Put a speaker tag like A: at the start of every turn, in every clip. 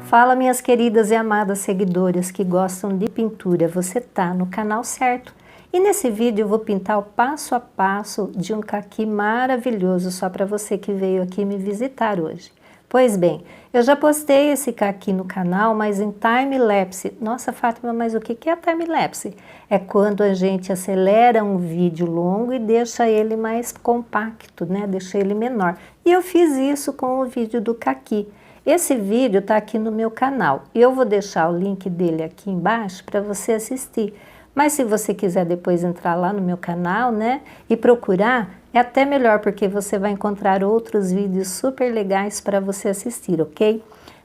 A: Fala, minhas queridas e amadas seguidoras que gostam de pintura, você tá no canal certo. E nesse vídeo eu vou pintar o passo a passo de um caqui maravilhoso só para você que veio aqui me visitar hoje. Pois bem, eu já postei esse caqui no canal, mas em time-lapse. Nossa, Fátima, mas o que é time-lapse? É quando a gente acelera um vídeo longo e deixa ele mais compacto, né? Deixa ele menor. E eu fiz isso com o vídeo do caqui. Esse vídeo está aqui no meu canal. Eu vou deixar o link dele aqui embaixo para você assistir. Mas se você quiser depois entrar lá no meu canal, né, e procurar, é até melhor porque você vai encontrar outros vídeos super legais para você assistir, ok?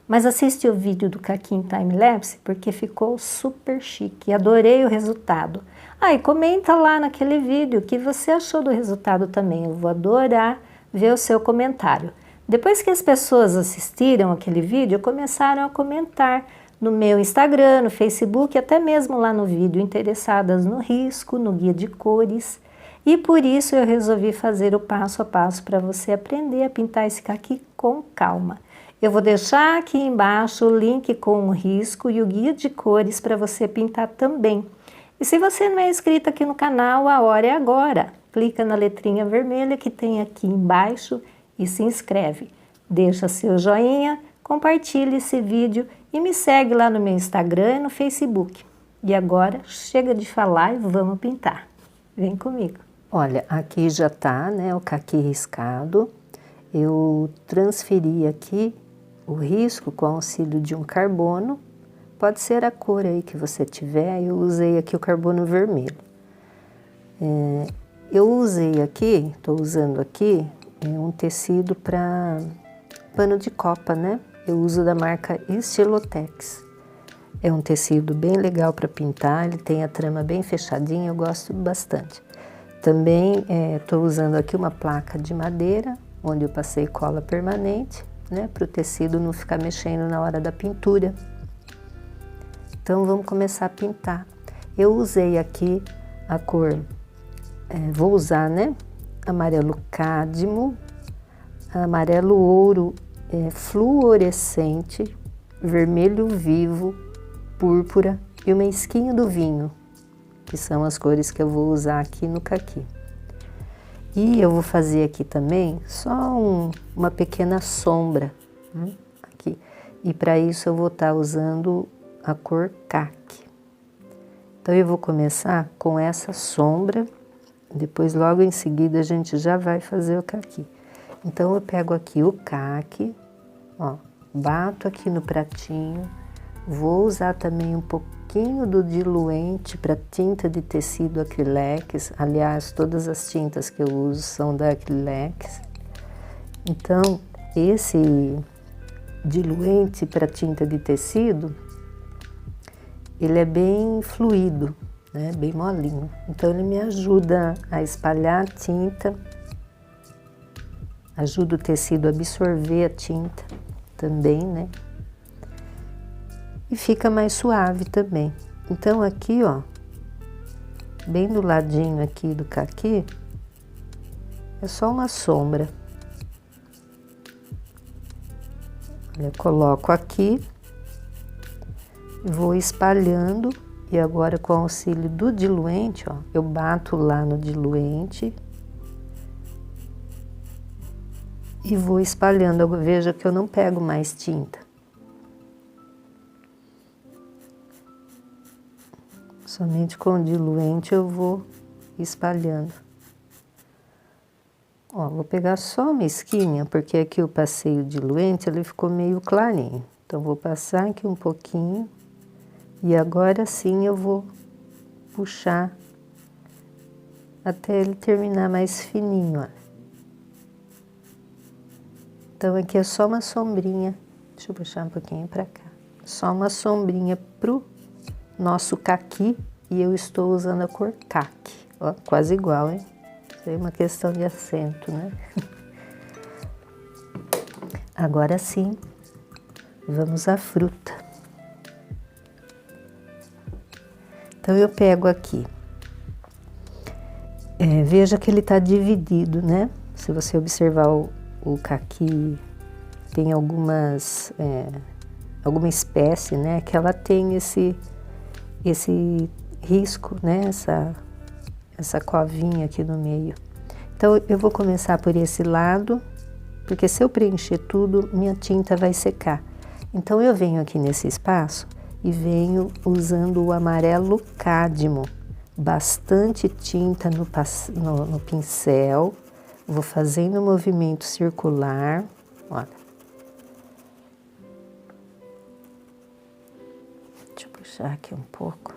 A: Mas assiste o vídeo do caqui em time-lapse porque ficou super chique, adorei o resultado. E comenta lá naquele vídeo o que você achou do resultado também, eu vou adorar ver o seu comentário. Depois que as pessoas assistiram aquele vídeo, começaram a comentar no meu Instagram, no Facebook, até mesmo lá no vídeo, interessadas no risco, no guia de cores. E por isso eu resolvi fazer o passo a passo para você aprender a pintar esse caqui com calma. Eu vou deixar aqui embaixo o link com o risco e o guia de cores para você pintar também. E se você não é inscrito aqui no canal, a hora é agora. Clica na letrinha vermelha que tem aqui embaixo e se inscreve. Deixa seu joinha, compartilhe esse vídeo e me segue lá no meu Instagram e no Facebook. E agora chega de falar e vamos pintar. Vem comigo. Olha, aqui já tá, né, o caqui riscado. Eu transferi aqui o risco com auxílio de um carbono. Pode ser a cor aí que você tiver. Eu usei aqui o carbono vermelho. Eu usei aqui, estou usando aqui, um tecido para pano de copa, né? Eu uso da marca Estilotex. É um tecido bem legal para pintar, ele tem a trama bem fechadinha, eu gosto bastante. Também estou usando aqui uma placa de madeira, onde eu passei cola permanente, né? Para o tecido não ficar mexendo na hora da pintura. Então vamos começar a pintar. Eu usei aqui a cor, vou usar, né? Amarelo cádmio, amarelo ouro fluorescente, vermelho vivo, púrpura e uma esquinha do vinho, que são as cores que eu vou usar aqui no caqui. E eu vou fazer aqui também só uma pequena sombra, né, aqui. E para isso eu vou estar usando a cor caqui. Então eu vou começar com essa sombra. Depois, logo em seguida, a gente já vai fazer o caqui. Então, eu pego aqui o caqui, ó, bato aqui no pratinho, vou usar também um pouquinho do diluente para tinta de tecido acrylex. Aliás, todas as tintas que eu uso são da acrylex. Então, esse diluente para tinta de tecido, ele é bem fluido, né, bem molinho. Então ele me ajuda a espalhar a tinta, ajuda o tecido a absorver a tinta também, né? E fica mais suave também. Então aqui, ó, bem do ladinho aqui do caqui, é só uma sombra. Eu coloco aqui, vou espalhando. E agora, com o auxílio do diluente, ó, eu bato lá no diluente e vou espalhando. Veja que eu não pego mais tinta. Somente com o diluente eu vou espalhando. Ó, vou pegar só uma esquinha, porque aqui eu passei o diluente, ele ficou meio clarinho. Então, vou passar aqui um pouquinho. E agora sim eu vou puxar até ele terminar mais fininho, ó. Então aqui é só uma sombrinha, deixa eu puxar um pouquinho para cá. Só uma sombrinha pro nosso caqui e eu estou usando a cor caqui, ó, quase igual, hein? Isso aí é uma questão de acento, né? Agora sim, vamos à fruta. Então, eu pego aqui, veja que ele está dividido, né? Se você observar o caqui, tem alguma espécie, né, que ela tem esse risco, né, essa covinha aqui no meio. Então eu vou começar por esse lado, porque se eu preencher tudo, minha tinta vai secar. Então eu venho aqui nesse espaço e venho usando o amarelo cádmio, bastante tinta no pincel, vou fazendo um movimento circular, olha. Deixa eu puxar aqui um pouco.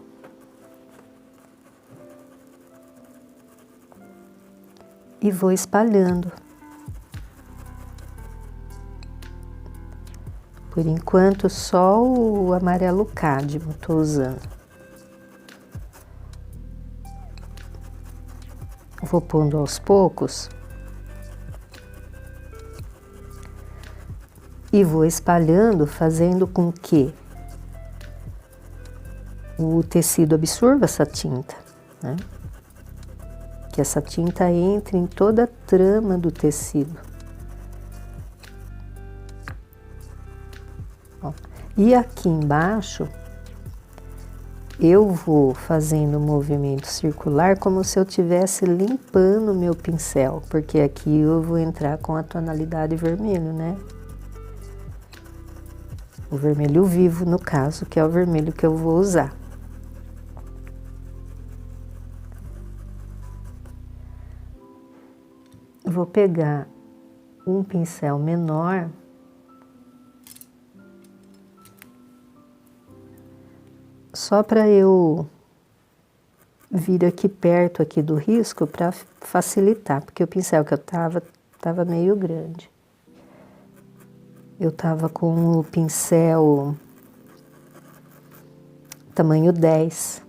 A: E vou espalhando. Por enquanto, só o amarelo cádmio estou usando. Vou pondo aos poucos. E vou espalhando, fazendo com que o tecido absorva essa tinta, né? Que essa tinta entre em toda a trama do tecido. Ó, e aqui embaixo, eu vou fazendo um movimento circular como se eu estivesse limpando o meu pincel, porque aqui eu vou entrar com a tonalidade vermelho, né? O vermelho vivo, no caso, que é o vermelho que eu vou usar. Vou pegar um pincel menor só para eu vir aqui perto aqui do risco para facilitar, porque o pincel que eu tava meio grande. Eu tava com o pincel tamanho 10.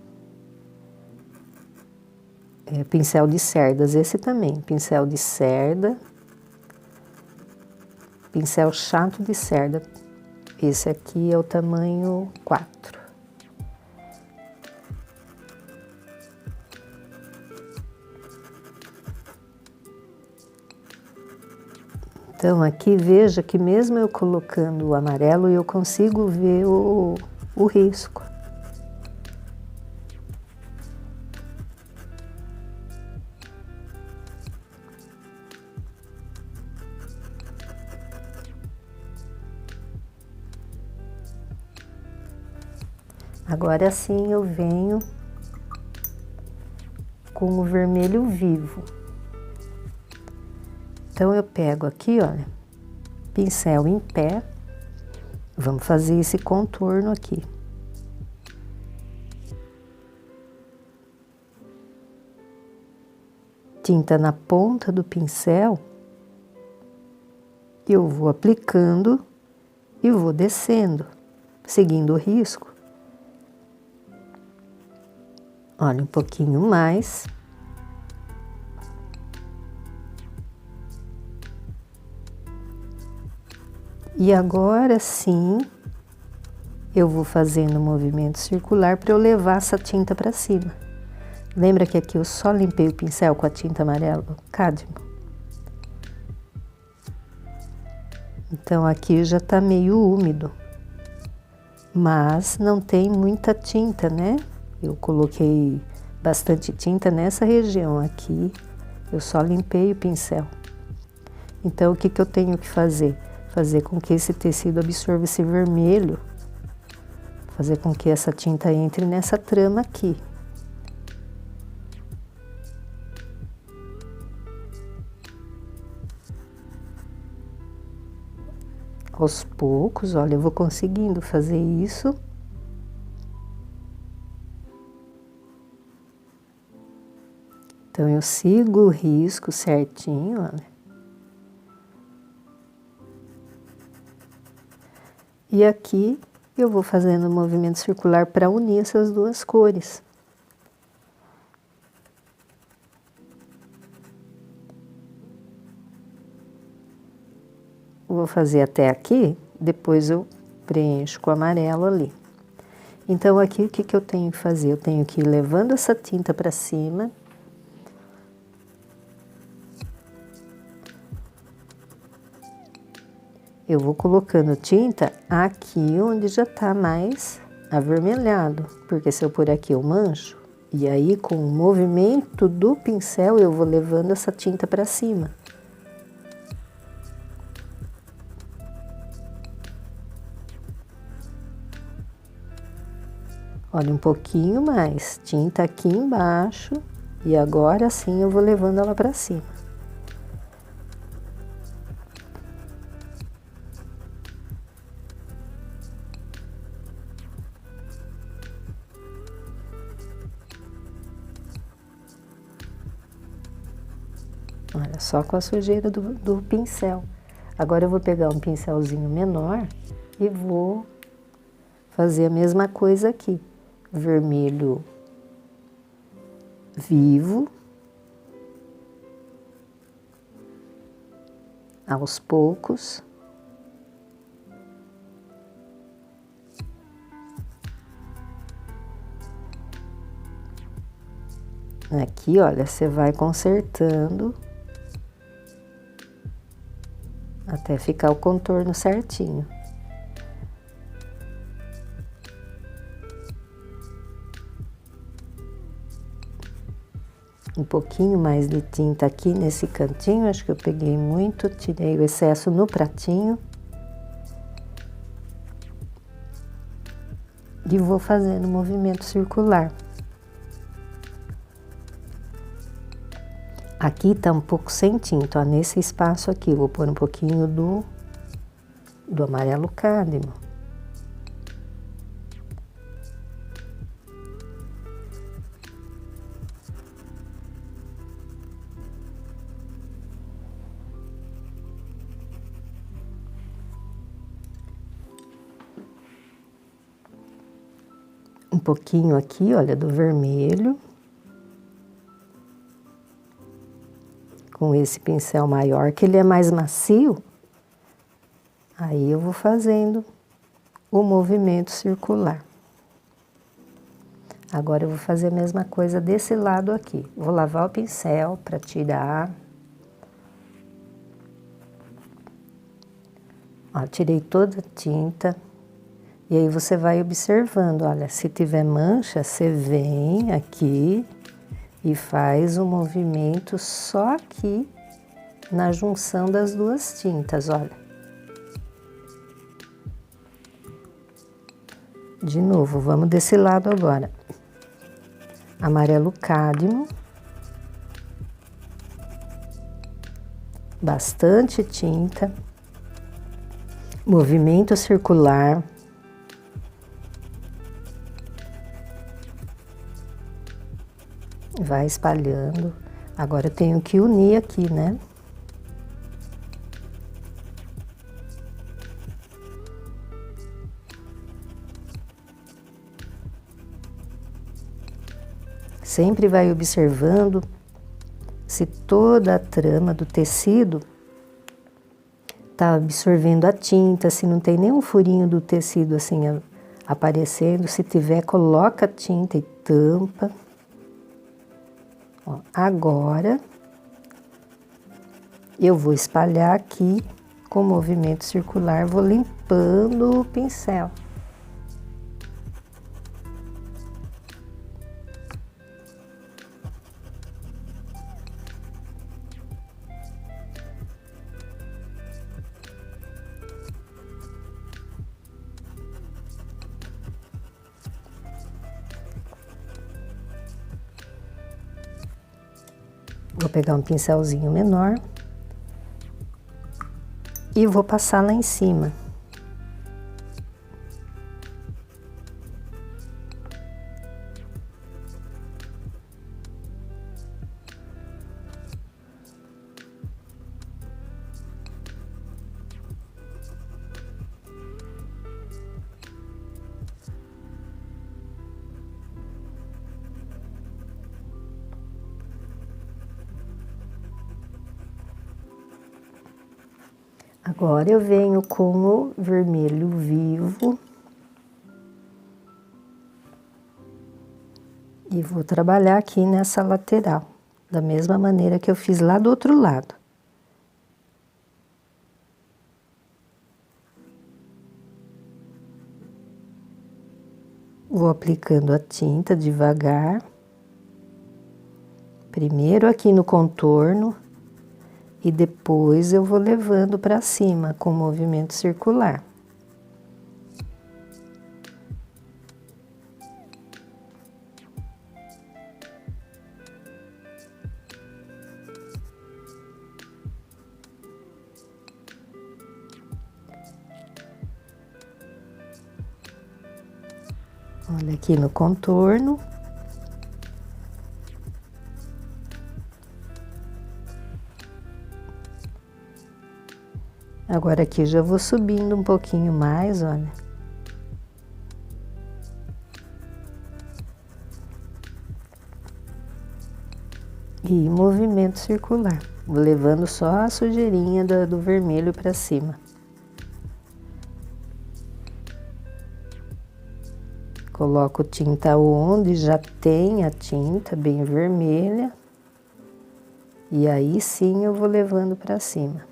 A: Pincel de cerdas, esse também, pincel de cerda, pincel chato de cerda, esse aqui é o tamanho 4. Então aqui veja que mesmo eu colocando o amarelo, eu consigo ver o risco. Agora sim eu venho com o vermelho vivo. Então eu pego aqui, olha, pincel em pé, vamos fazer esse contorno aqui. Tinta na ponta do pincel, eu vou aplicando e vou descendo, seguindo o risco. Olha, um pouquinho mais. E agora sim, eu vou fazendo um movimento circular para eu levar essa tinta para cima. Lembra que aqui eu só limpei o pincel com a tinta amarela cádmio? Então aqui já tá meio úmido, mas não tem muita tinta, né? Eu coloquei bastante tinta nessa região aqui, eu só limpei o pincel. Então, o que que eu tenho que fazer? Fazer com que esse tecido absorva esse vermelho, fazer com que essa tinta entre nessa trama aqui. Aos poucos, olha, eu vou conseguindo fazer isso. Então, eu sigo o risco certinho, olha. E aqui eu vou fazendo um movimento circular para unir essas duas cores. Vou fazer até aqui, depois eu preencho com amarelo ali. Então, aqui o que que eu tenho que fazer? Eu tenho que ir levando essa tinta para cima. eu vou colocando tinta aqui onde já tá mais avermelhado, porque se eu pôr aqui eu mancho, e aí com o movimento do pincel eu vou levando essa tinta para cima. Olha, um pouquinho mais, tinta aqui embaixo, e agora sim eu vou levando ela para cima. Olha, só com a sujeira do pincel. Agora eu vou pegar um pincelzinho menor e vou fazer a mesma coisa aqui. Vermelho vivo, aos poucos. Aqui, olha, você vai consertando até ficar o contorno certinho. Um pouquinho mais de tinta aqui nesse cantinho, acho que eu peguei muito, tirei o excesso no pratinho. E vou fazendo um movimento circular. Aqui tá um pouco sem tinta, ó, nesse espaço aqui, vou pôr um pouquinho do amarelo cádmio. Um pouquinho aqui, olha, do vermelho. Com esse pincel maior, que ele é mais macio, aí eu vou fazendo o movimento circular. Agora eu vou fazer a mesma coisa desse lado aqui. Vou lavar o pincel para tirar. Ó, tirei toda a tinta. E aí você vai observando, olha, se tiver mancha, você vem aqui e faz um movimento só aqui na junção das duas tintas, olha. De novo, vamos desse lado agora. Amarelo cádmio. Bastante tinta. Movimento circular. Vai espalhando. Agora eu tenho que unir aqui, né? Sempre vai observando se toda a trama do tecido tá absorvendo a tinta, se não tem nenhum furinho do tecido assim aparecendo. Se tiver, coloca a tinta e tampa. Ó, agora eu vou espalhar aqui com movimento circular, vou limpando o pincel. Vou pegar um pincelzinho menor e vou passar lá em cima. Agora eu venho com o vermelho vivo e vou trabalhar aqui nessa lateral, da mesma maneira que eu fiz lá do outro lado. Vou aplicando a tinta devagar. Primeiro aqui no contorno e depois eu vou levando para cima com movimento circular. Olha aqui no contorno. Agora aqui já vou subindo um pouquinho mais, olha. E movimento circular. Vou levando só a sujeirinha do vermelho para cima. Coloco tinta onde já tem a tinta bem vermelha. E aí sim eu vou levando para cima.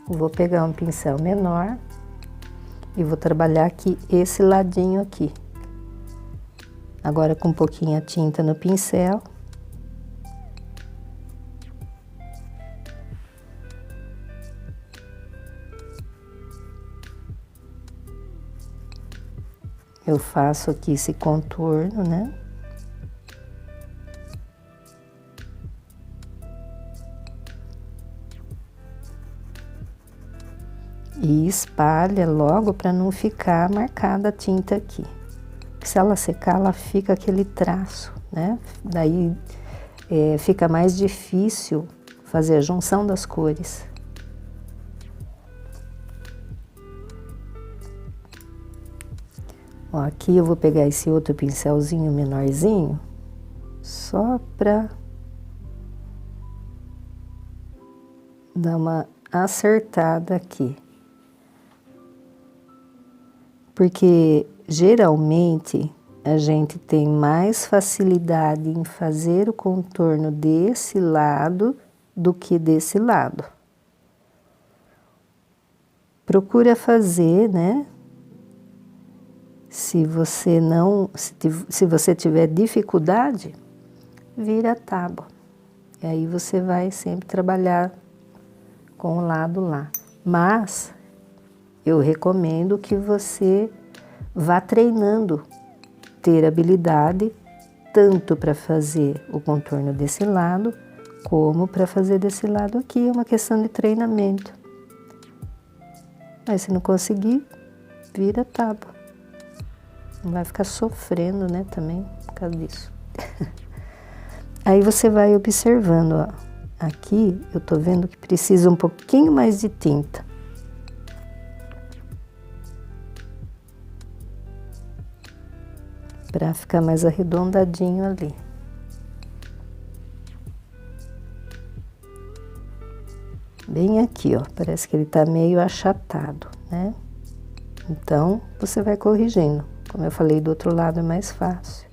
A: Vou pegar um pincel menor e vou trabalhar aqui esse ladinho aqui. Agora com um pouquinho a tinta no pincel. Eu faço aqui esse contorno, né? E espalha logo para não ficar marcada a tinta aqui. Porque se ela secar, ela fica aquele traço, né? Daí fica mais difícil fazer a junção das cores. Ó, aqui eu vou pegar esse outro pincelzinho menorzinho, só para dar uma acertada aqui. Porque geralmente a gente tem mais facilidade em fazer o contorno desse lado do que desse lado. Procura fazer, né? Se você tiver dificuldade, vira a tábua. E aí você vai sempre trabalhar com o lado lá. Mas eu recomendo que você vá treinando, ter habilidade tanto para fazer o contorno desse lado, como para fazer desse lado aqui. É uma questão de treinamento. Mas se não conseguir, vira a tábua. Não vai ficar sofrendo, né, também, por causa disso. Aí você vai observando, ó. Aqui eu tô vendo que precisa um pouquinho mais de tinta. Para ficar mais arredondadinho ali. Bem aqui, ó, parece que ele tá meio achatado, né? Então, você vai corrigindo. Como eu falei, do outro lado é mais fácil.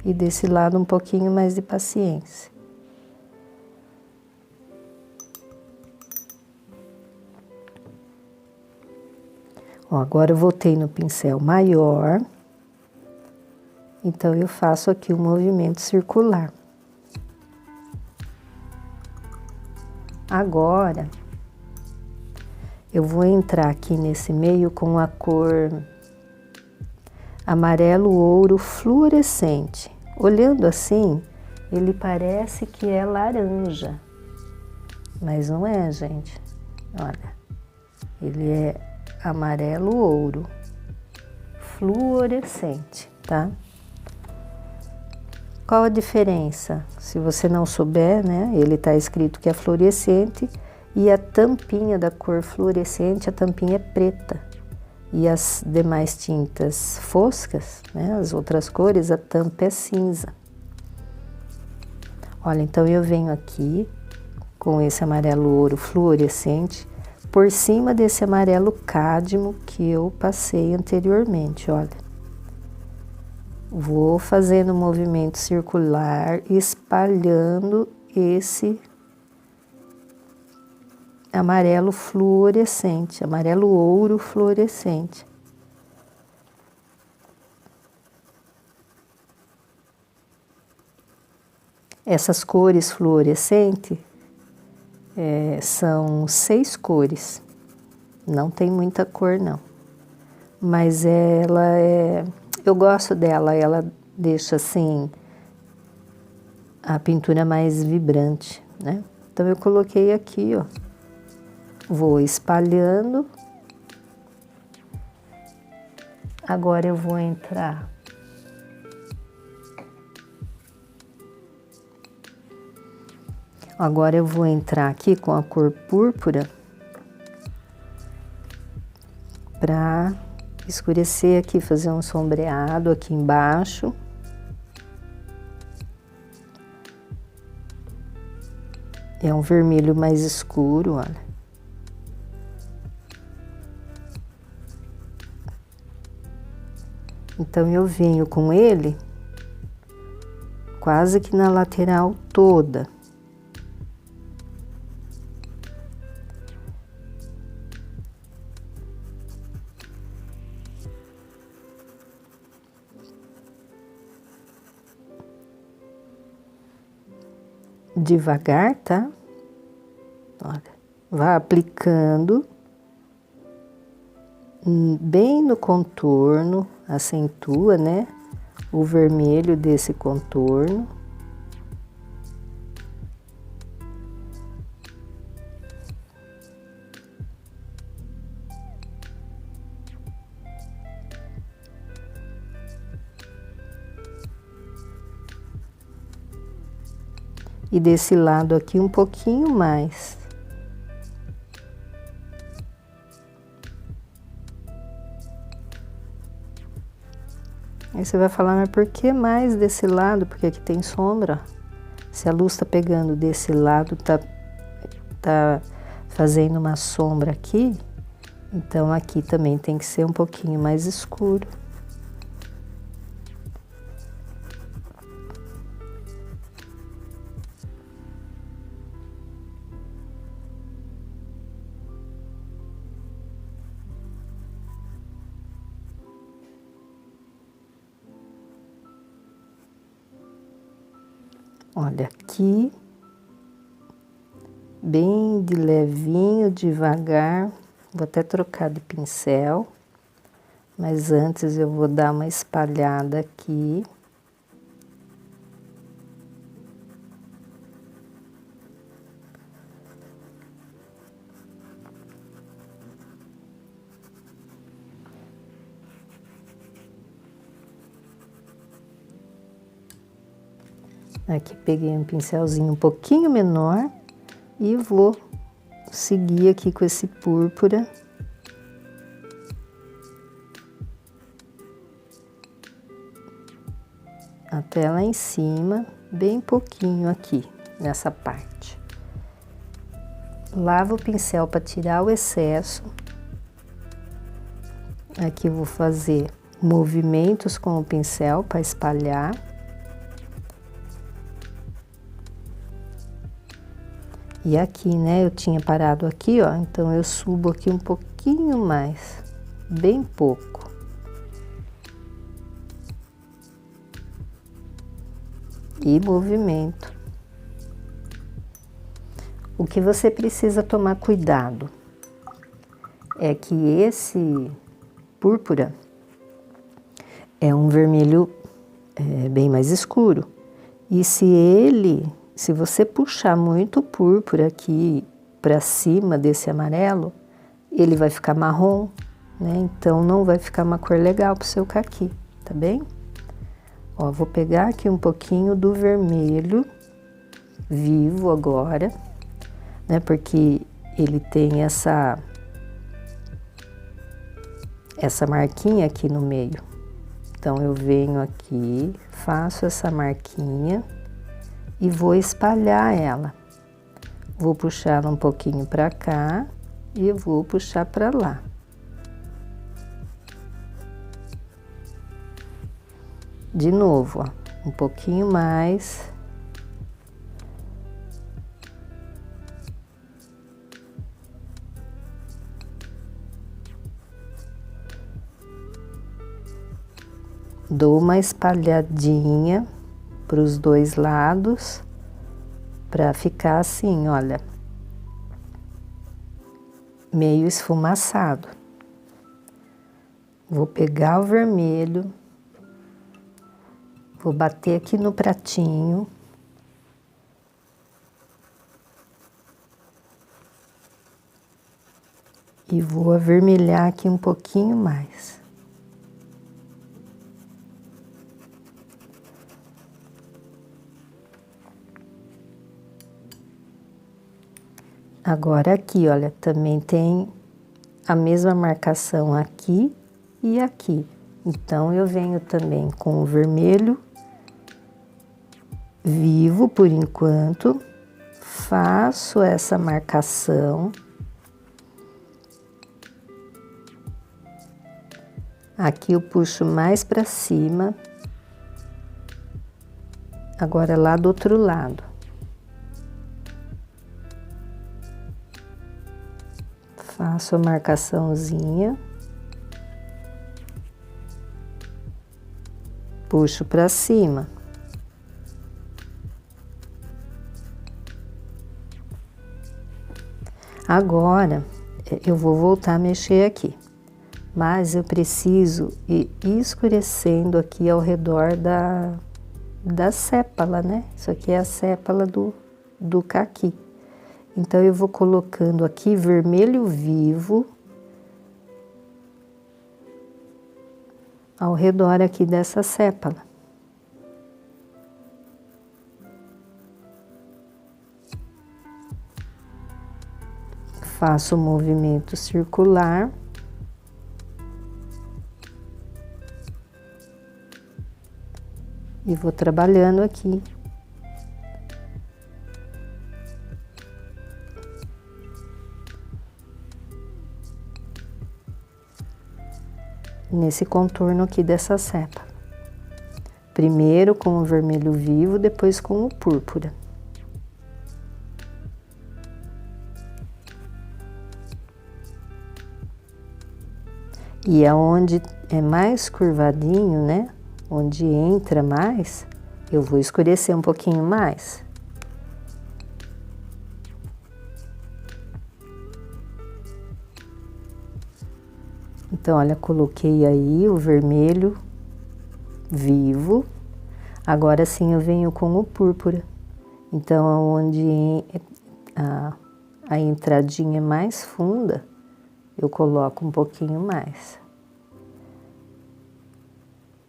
A: E desse lado um pouquinho mais de paciência. Ó, agora eu voltei no pincel maior. Então, eu faço aqui o movimento circular. Agora, eu vou entrar aqui nesse meio com a cor amarelo ouro fluorescente. Olhando assim, ele parece que é laranja, mas não é, gente. Olha, ele é amarelo ouro fluorescente, tá? Qual a diferença? Se você não souber, né, ele tá escrito que é fluorescente e a tampinha da cor fluorescente, a tampinha é preta. E as demais tintas foscas, né, as outras cores, a tampa é cinza. Olha, então eu venho aqui com esse amarelo ouro fluorescente por cima desse amarelo cádmio que eu passei anteriormente, olha. Vou fazendo um movimento circular, espalhando esse amarelo fluorescente, amarelo ouro fluorescente. Essas cores fluorescentes são 6 cores, não tem muita cor não, mas eu gosto dela, ela deixa assim a pintura mais vibrante, né? Então eu coloquei aqui, ó, vou espalhando, agora eu vou entrar aqui com a cor púrpura para escurecer aqui, fazer um sombreado aqui embaixo. É um vermelho mais escuro, olha. Então eu venho com ele quase que na lateral toda. Devagar, tá? Olha, vai aplicando bem no contorno, acentua, né? O vermelho desse contorno. E desse lado aqui um pouquinho mais. Aí você vai falar, mas por que mais desse lado? Porque aqui tem sombra. Se a luz tá pegando desse lado, tá fazendo uma sombra aqui, então aqui também tem que ser um pouquinho mais escuro. Olha, aqui, bem de levinho, devagar, vou até trocar de pincel, mas antes eu vou dar uma espalhada aqui. Aqui peguei um pincelzinho um pouquinho menor e vou seguir aqui com esse púrpura. Até lá em cima, bem pouquinho aqui, nessa parte. Lavo o pincel para tirar o excesso. Aqui eu vou fazer movimentos com o pincel para espalhar. E aqui, né, eu tinha parado aqui, ó, então eu subo aqui um pouquinho mais, bem pouco. E movimento. O que você precisa tomar cuidado é que esse púrpura é um vermelho bem mais escuro. E se você puxar muito púrpura aqui para cima desse amarelo, ele vai ficar marrom, né? Então não vai ficar uma cor legal pro seu caqui, tá bem? Ó, vou pegar aqui um pouquinho do vermelho vivo agora, né? Porque ele tem essa marquinha aqui no meio. Então eu venho aqui, faço essa marquinha e vou espalhar ela. Vou puxar ela um pouquinho para cá e vou puxar para lá. De novo, ó, um pouquinho mais. Dou uma espalhadinha para os dois lados, para ficar assim, olha, meio esfumaçado. Vou pegar o vermelho, vou bater aqui no pratinho. E vou avermelhar aqui um pouquinho mais. Agora aqui, olha, também tem a mesma marcação aqui e aqui. Então, eu venho também com o vermelho vivo por enquanto, faço essa marcação. Aqui eu puxo mais para cima. Agora lá do outro lado. Faço a marcaçãozinha. Puxo para cima. Agora, eu vou voltar a mexer aqui. Mas eu preciso ir escurecendo aqui ao redor da sépala, né? Isso aqui é a sépala do caqui. Então, eu vou colocando aqui vermelho vivo ao redor aqui dessa sépala. Faço o movimento circular. E vou trabalhando aqui. Nesse contorno aqui dessa sépala. Primeiro com o vermelho vivo, depois com o púrpura. E aonde é mais curvadinho, né? Onde entra mais, eu vou escurecer um pouquinho mais. Então, olha, coloquei aí o vermelho vivo. Agora sim eu venho com o púrpura. Então, onde a entradinha é mais funda, eu coloco um pouquinho mais.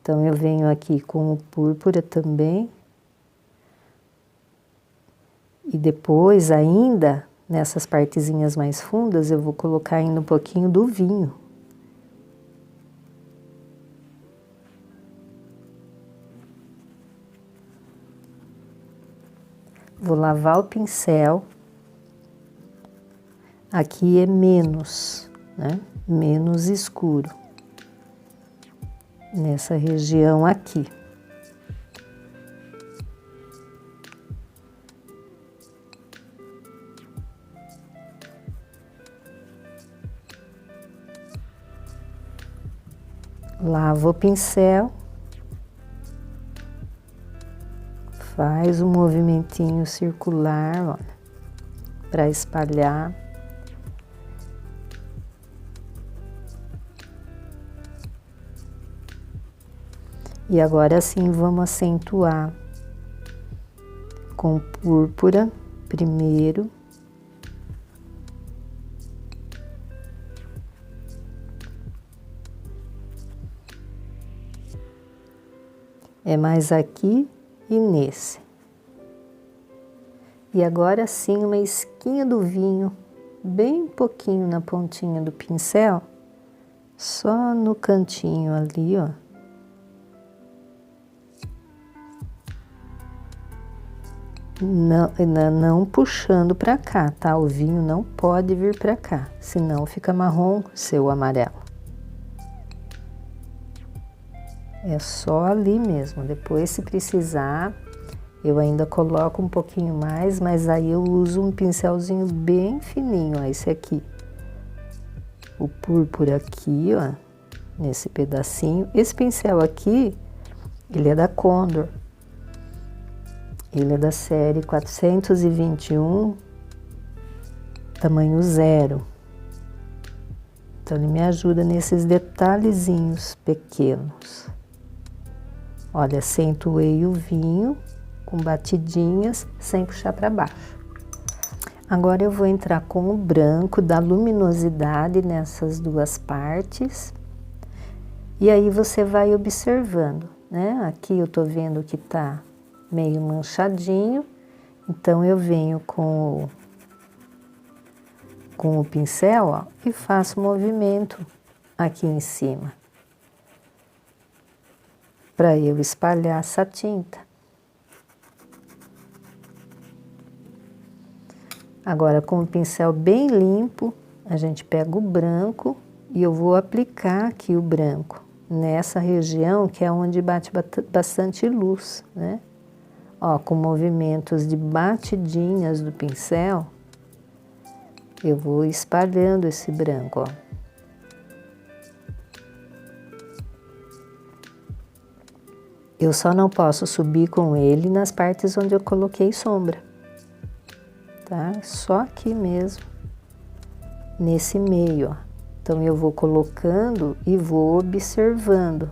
A: Então, eu venho aqui com o púrpura também. E depois, ainda, nessas partezinhas mais fundas, eu vou colocar ainda um pouquinho do vinho. Vou lavar o pincel. Aqui é menos, né? Menos escuro. Nessa região aqui. Lavo o pincel. Faz um movimentinho circular, olha, para espalhar. E agora sim vamos acentuar com púrpura primeiro. É mais aqui e nesse. E agora sim uma esquinha do vinho, bem pouquinho na pontinha do pincel, só no cantinho ali, ó. Não puxando para cá, tá? O vinho não pode vir para cá, senão fica marrom seu amarelo. É só ali mesmo. Depois, se precisar, eu ainda coloco um pouquinho mais, mas aí eu uso um pincelzinho bem fininho, ó, esse aqui. O púrpura aqui, ó, nesse pedacinho. Esse pincel aqui, ele é da Condor. Ele é da série 421, tamanho 0. Então, ele me ajuda nesses detalhezinhos pequenos. Olha, acentuei o vinho com batidinhas, sem puxar para baixo. Agora eu vou entrar com o branco da luminosidade nessas duas partes. E aí você vai observando, né? Aqui eu tô vendo que tá meio manchadinho, então eu venho com o pincel, ó, e faço movimento aqui em cima, para eu espalhar essa tinta. Agora, com o pincel bem limpo, a gente pega o branco e eu vou aplicar aqui o branco nessa região que é onde bate bastante luz, né? Ó, com movimentos de batidinhas do pincel, eu vou espalhando esse branco, ó. Eu só não posso subir com ele nas partes onde eu coloquei sombra, tá? Só aqui mesmo, nesse meio, ó. Então, eu vou colocando e vou observando.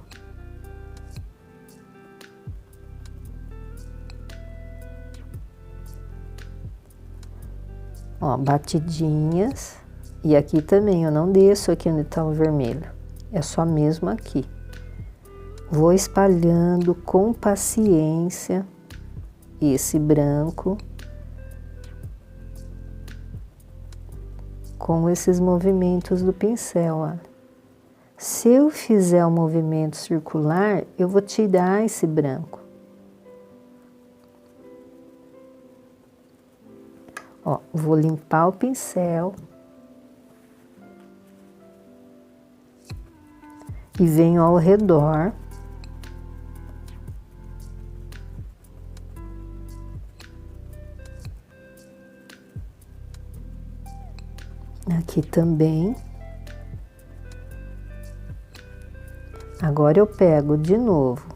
A: Ó, batidinhas. E aqui também, eu não desço aqui onde tá o vermelho. É só mesmo aqui. Vou espalhando com paciência esse branco com esses movimentos do pincel, ó. Se eu fizer um movimento circular, eu vou tirar esse branco. Ó, vou limpar o pincel e venho ao redor. Aqui também. Agora eu pego de novo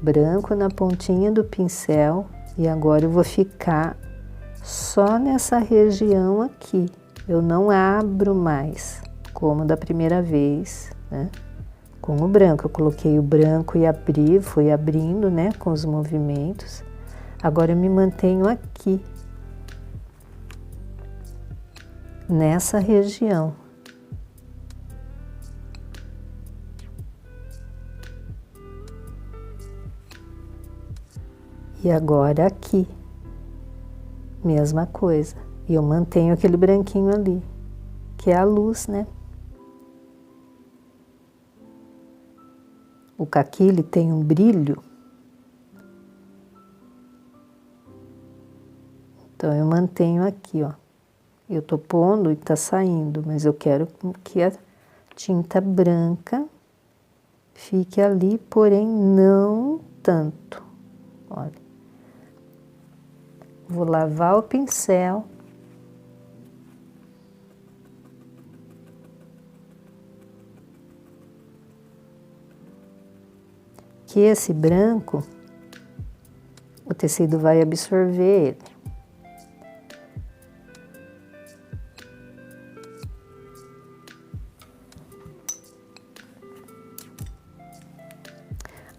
A: branco na pontinha do pincel e agora eu vou ficar só nessa região aqui. Eu não abro mais, como da primeira vez, né? Com o branco, eu coloquei o branco e abri, fui abrindo, né, com os movimentos. Agora eu me mantenho aqui, nessa região. E agora aqui, mesma coisa. E eu mantenho aquele branquinho ali, que é a luz, né? O caqui, ele tem um brilho. Então, eu mantenho aqui, ó. Eu tô pondo e tá saindo, mas eu quero que a tinta branca fique ali, porém não tanto. Olha. Vou lavar o pincel. Que esse branco, o tecido vai absorver ele.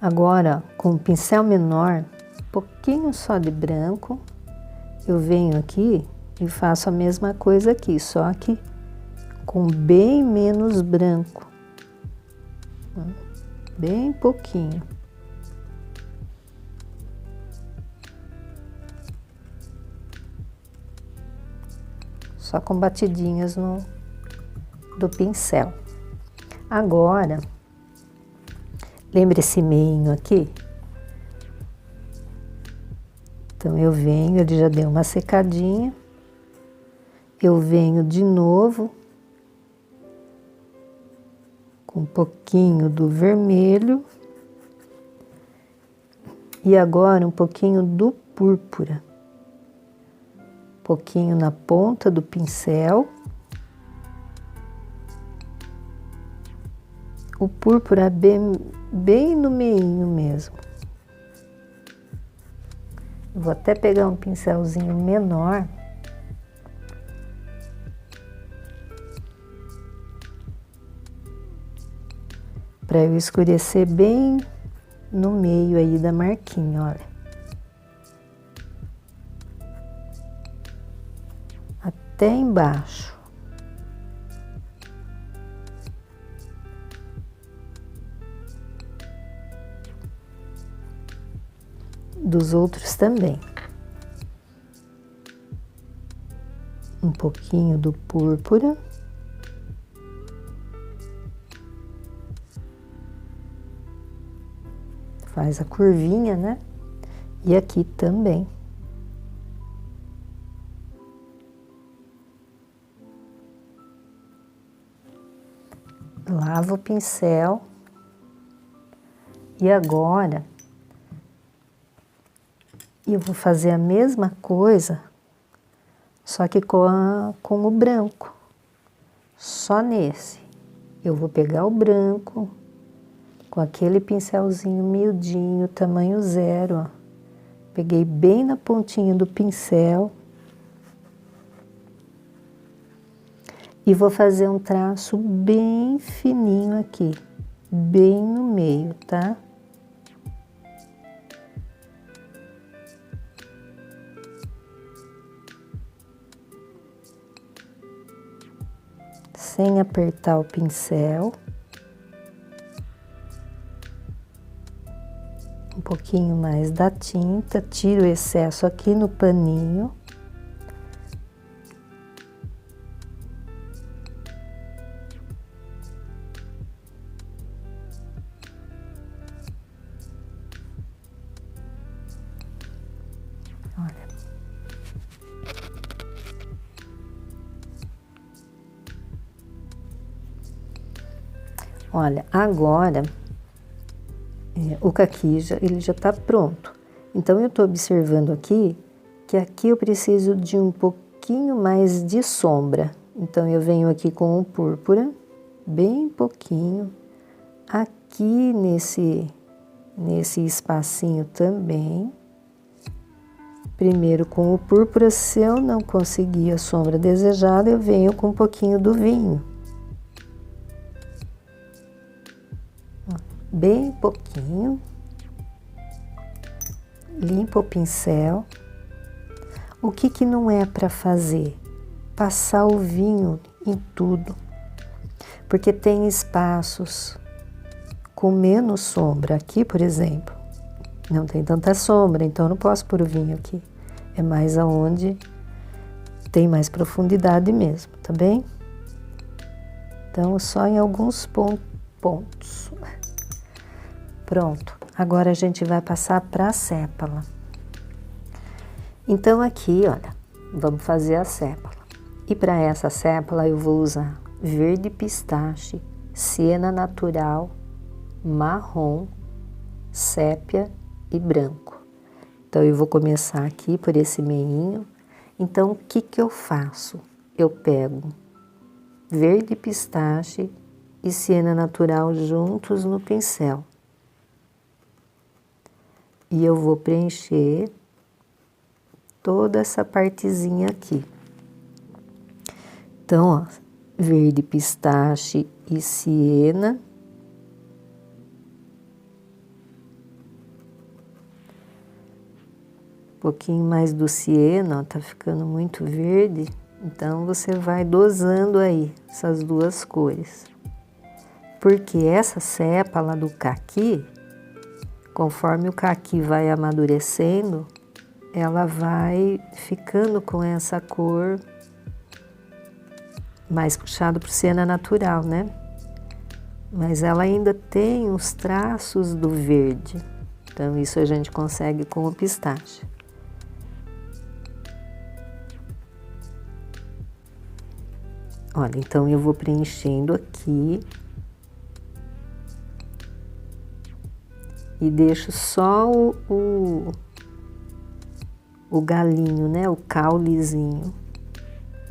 A: Agora, com o pincel menor, um pouquinho só de branco, eu venho aqui e faço a mesma coisa aqui, só que com bem menos branco. Bem pouquinho. Só com batidinhas do pincel. Agora, lembra esse meinho aqui? Então, eu venho, ele já deu uma secadinha. Eu venho de novo com um pouquinho do vermelho E agora um pouquinho do púrpura. Um pouquinho na ponta do pincel. O púrpura bem no meinho mesmo. Vou até pegar um pincelzinho menor. Para eu escurecer bem no meio aí da marquinha, olha. Até embaixo. Dos outros também. Um pouquinho do púrpura. Faz a curvinha, né? E aqui também. Lava o pincel. E agora eu vou fazer a mesma coisa, só que com o branco. Só nesse. Eu vou pegar o branco com aquele pincelzinho miudinho, tamanho 0, ó. Peguei bem na pontinha do pincel. E vou fazer um traço bem fininho aqui, bem no meio, tá? Sem apertar o pincel. Um pouquinho mais da tinta, tiro o excesso aqui no paninho. Olha. Olha, agora o caqui ele já tá pronto. Então eu tô observando aqui que aqui eu preciso de um pouquinho mais de sombra. Então eu venho aqui com o púrpura, bem pouquinho. Aqui nesse espacinho também. Primeiro com o púrpura, se eu não conseguir a sombra desejada, eu venho com um pouquinho do vinho. Bem pouquinho. Limpa o pincel. O que não é para fazer? Passar o vinho em tudo. Porque tem espaços com menos sombra. Aqui, por exemplo, não tem tanta sombra, então eu não posso pôr o vinho aqui. É mais aonde tem mais profundidade mesmo, tá bem? Então, só em alguns pontos. Pronto. Agora a gente vai passar para a sépala. Então, aqui, olha, vamos fazer a sépala. E para essa sépala eu vou usar verde pistache, siena natural, marrom, sépia e branco. Então, eu vou começar aqui por esse meinho. Então, o que eu faço? Eu pego verde pistache e siena natural juntos no pincel. E eu vou preencher toda essa partezinha aqui. Então, ó, verde pistache e siena. Um pouquinho mais do siena, ó, tá ficando muito verde. Então, você vai dosando aí essas duas cores. Porque essa sépala do caqui, conforme o caqui vai amadurecendo, ela vai ficando com essa cor mais puxado para o siena natural, né? Mas ela ainda tem os traços do verde. Então, isso a gente consegue com o pistache. Olha, então eu vou preenchendo aqui. E deixo só o galinho, né? O caulezinho,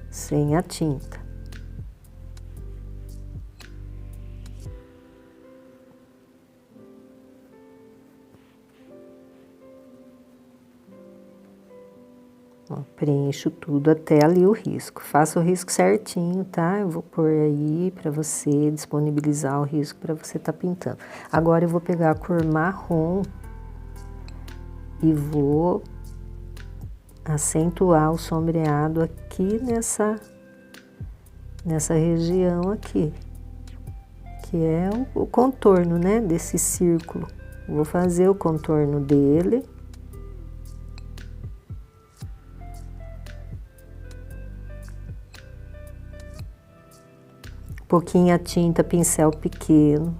A: sem a tinta. Ó, preencho tudo até ali o risco. Faça o risco certinho, tá? Eu vou pôr aí para você disponibilizar o risco para você tá pintando. Agora eu vou pegar a cor marrom e vou acentuar o sombreado aqui nessa região aqui, que é o contorno, né, desse círculo. Vou fazer o contorno dele. Pouquinha tinta, pincel pequeno.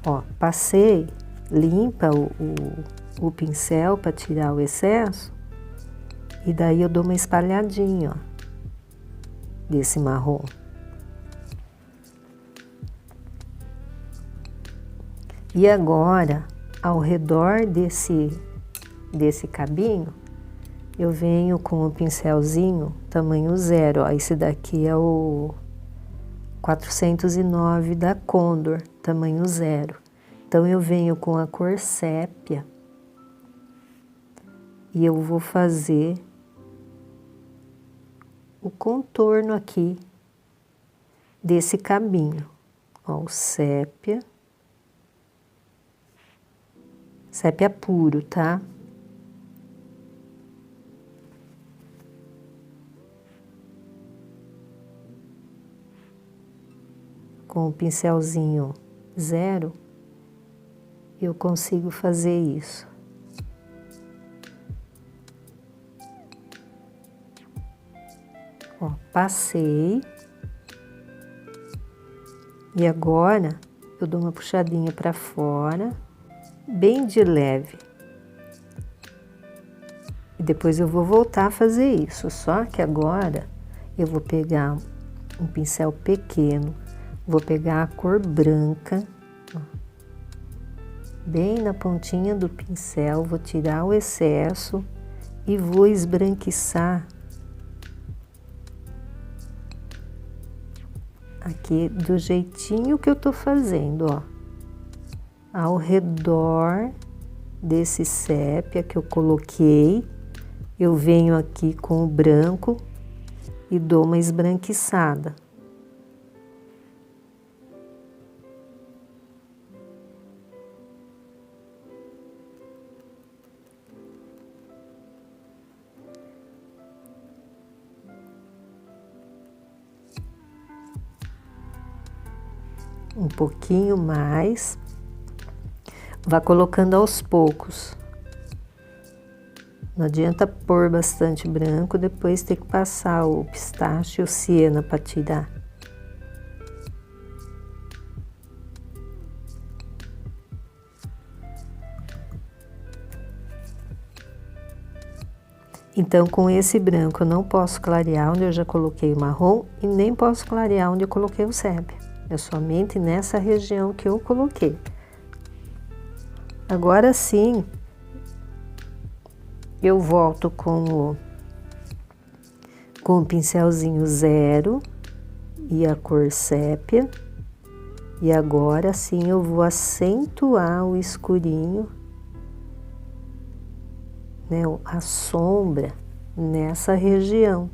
A: Ó, passei, limpa o pincel para tirar o excesso. E daí eu dou uma espalhadinha, ó, desse marrom. E agora, ao redor desse cabinho, eu venho com o pincelzinho tamanho 0, ó. Esse daqui é o 409 da Condor, tamanho 0. Então, eu venho com a cor sépia e eu vou fazer o contorno aqui desse cabinho. Ó, o sépia. Sépia puro, tá? Com o pincelzinho 0, eu consigo fazer isso. Ó, passei. E agora, eu dou uma puxadinha para fora, bem de leve. E depois eu vou voltar a fazer isso, só que agora eu vou pegar um pincel pequeno, vou pegar a cor branca, ó, bem na pontinha do pincel, vou tirar o excesso e vou esbranquiçar aqui do jeitinho que eu tô fazendo, ó, ao redor desse sépia que eu coloquei, eu venho aqui com o branco e dou uma esbranquiçada. Um pouquinho mais, vá colocando aos poucos. Não adianta pôr bastante branco, depois ter que passar o pistache e o siena para tirar. Então, com esse branco, eu não posso clarear onde eu já coloquei o marrom e nem posso clarear onde eu coloquei o sépia. É somente nessa região que eu coloquei. Agora sim, eu volto com o pincelzinho 0 e a cor sépia. E agora sim eu vou acentuar o escurinho, né, a sombra nessa região.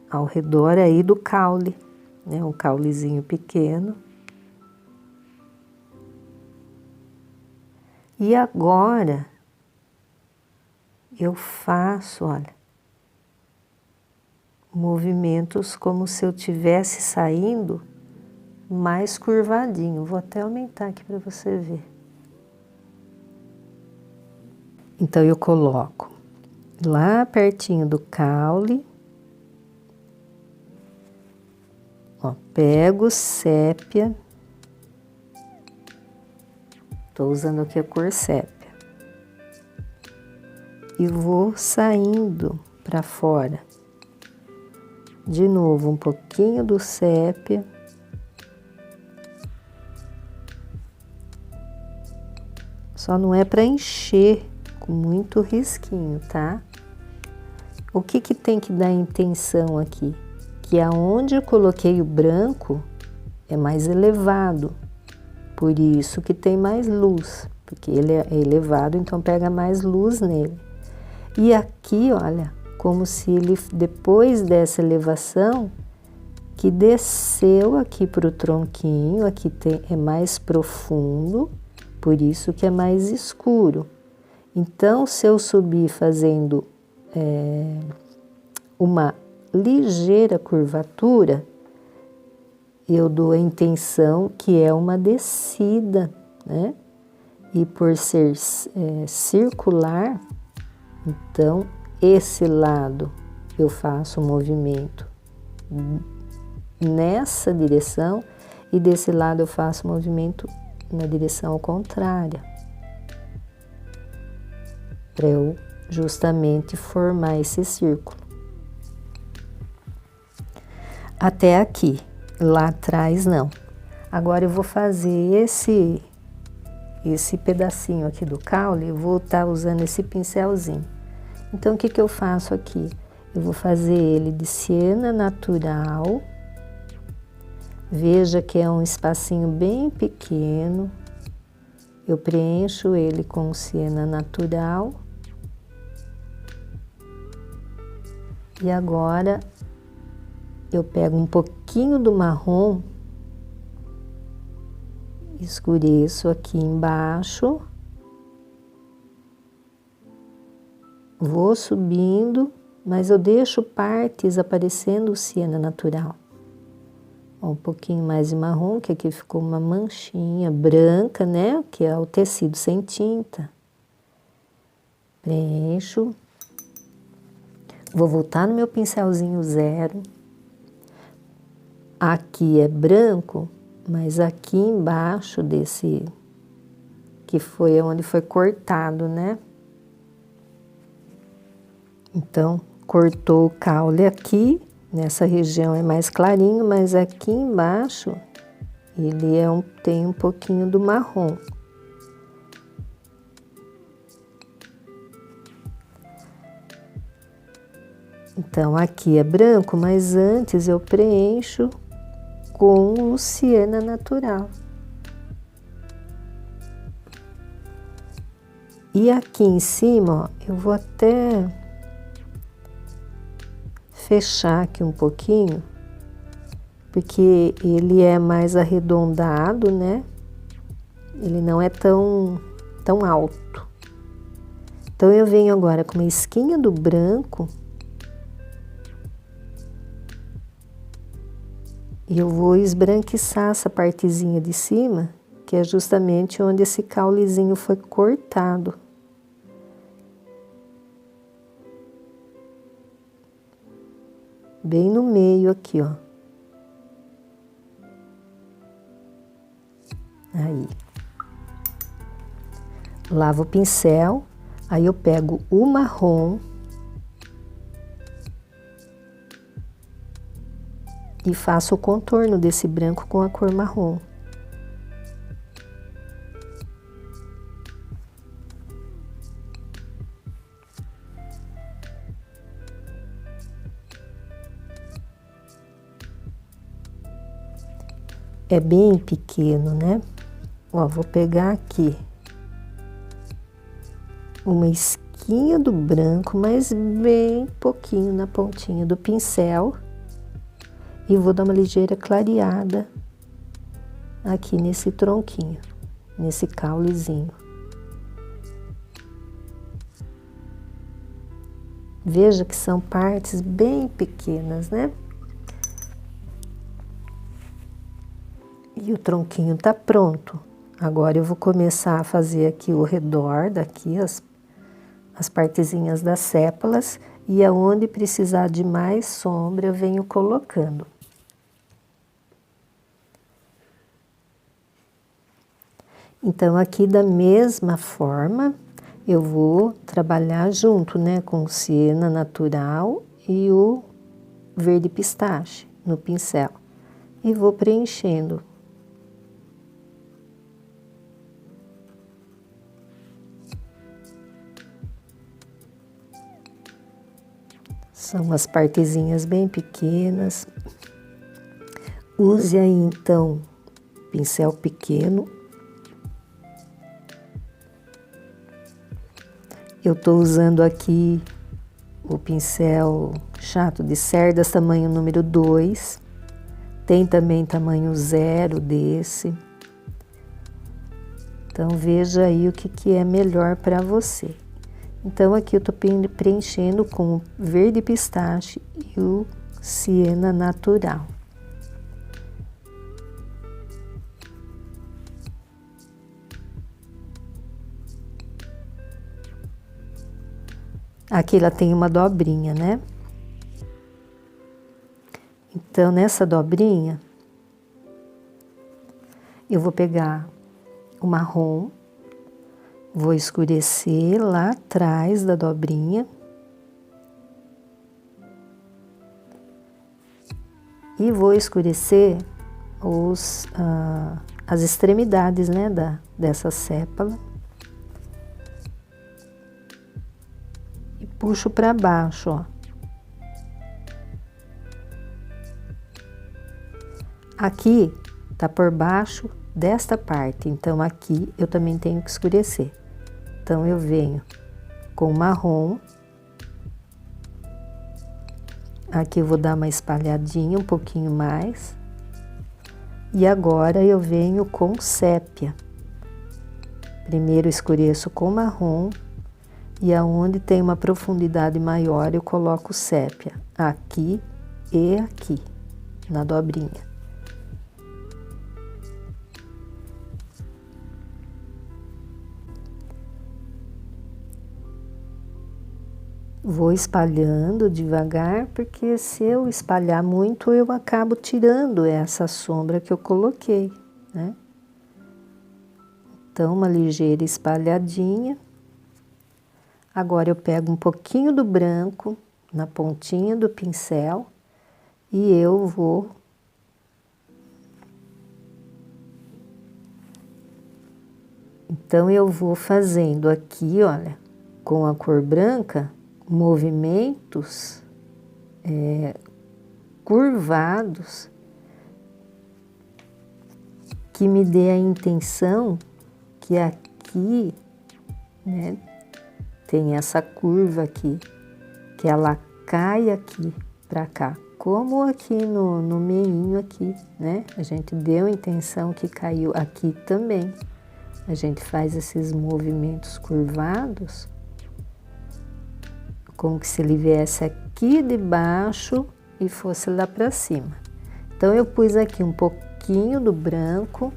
A: Ao redor aí do caule, né, um caulezinho pequeno. E agora, eu faço, olha, movimentos como se eu tivesse saindo mais curvadinho. Vou até aumentar aqui para você ver. Então, eu coloco lá pertinho do caule. Ó, pego sépia. Tô usando aqui a cor sépia. E vou saindo para fora. De novo, um pouquinho do sépia. Só não é para encher com muito risquinho, tá? O que que tem que dar intenção aqui? Que aonde eu coloquei o branco é mais elevado, por isso que tem mais luz, porque ele é elevado, então pega mais luz nele. E aqui, olha, como se ele, depois dessa elevação, que desceu aqui para o tronquinho, aqui é mais profundo, por isso que é mais escuro. Então, se eu subir fazendo uma ligeira curvatura, eu dou a intenção que é uma descida, né? E por ser circular, então esse lado eu faço um movimento nessa direção e desse lado eu faço um movimento na direção contrária, para eu justamente formar esse círculo. Até aqui, lá atrás não. Agora eu vou fazer esse pedacinho aqui do caule, eu vou estar usando esse pincelzinho. Então o que que eu faço aqui? Eu vou fazer ele de siena natural. Veja que é um espacinho bem pequeno. Eu preencho ele com siena natural. E agora eu pego um pouquinho do marrom, escureço aqui embaixo, vou subindo, mas eu deixo partes aparecendo siena natural. Um pouquinho mais de marrom, que aqui ficou uma manchinha branca, né? Que é o tecido sem tinta. Preencho. Vou voltar no meu pincelzinho zero. Aqui é branco, mas aqui embaixo desse, que foi onde foi cortado, né? Então, cortou o caule aqui. Nessa região é mais clarinho, mas aqui embaixo ele tem um pouquinho do marrom. Então, aqui é branco, mas antes eu preencho com o siena natural. E aqui em cima, ó, eu vou até fechar aqui um pouquinho, porque ele é mais arredondado, né? Ele não é tão alto. Então, eu venho agora com uma esquinha do branco e eu vou esbranquiçar essa partezinha de cima, que é justamente onde esse caulezinho foi cortado. Bem no meio aqui, ó. Aí. Lavo o pincel, aí eu pego o marrom e faço o contorno desse branco com a cor marrom. É bem pequeno, né? Ó, vou pegar aqui uma esquinha do branco, mas bem pouquinho na pontinha do pincel. E vou dar uma ligeira clareada aqui nesse tronquinho, nesse caulezinho. Veja que são partes bem pequenas, né? E o tronquinho tá pronto. Agora eu vou começar a fazer aqui o redor, daqui as partezinhas das sépalas, e aonde precisar de mais sombra eu venho colocando. Então, aqui da mesma forma, eu vou trabalhar junto, né, com o siena natural e o verde pistache no pincel. E vou preenchendo. São umas partezinhas bem pequenas. Use aí, então, pincel pequeno. Eu tô usando aqui o pincel chato de cerdas, tamanho número 2. Tem também tamanho 0 desse. Então, veja aí o que é melhor para você. Então, aqui eu tô preenchendo com o verde pistache e o siena natural. Aqui ela tem uma dobrinha, né? Então, nessa dobrinha, eu vou pegar o marrom, vou escurecer lá atrás da dobrinha e vou escurecer as extremidades, né, dessa sépala. E puxo para baixo, ó. Aqui tá por baixo desta parte, então aqui eu também tenho que escurecer. Então, eu venho com marrom. Aqui eu vou dar uma espalhadinha, um pouquinho mais. E agora eu venho com sépia. Primeiro escureço com marrom. E aonde tem uma profundidade maior, eu coloco sépia. Aqui e aqui, na dobrinha. Vou espalhando devagar, porque se eu espalhar muito, eu acabo tirando essa sombra que eu coloquei, né? Então, uma ligeira espalhadinha. Agora, eu pego um pouquinho do branco na pontinha do pincel e eu vou Então, eu vou fazendo aqui, olha, com a cor branca, movimentos curvados que me dê a intenção que aqui, né, tem essa curva aqui, que ela cai aqui para cá, como aqui no meinho aqui, né? A gente deu a intenção que caiu aqui também. A gente faz esses movimentos curvados, como que se ele viesse aqui de baixo e fosse lá para cima. Então, eu pus aqui um pouquinho do branco,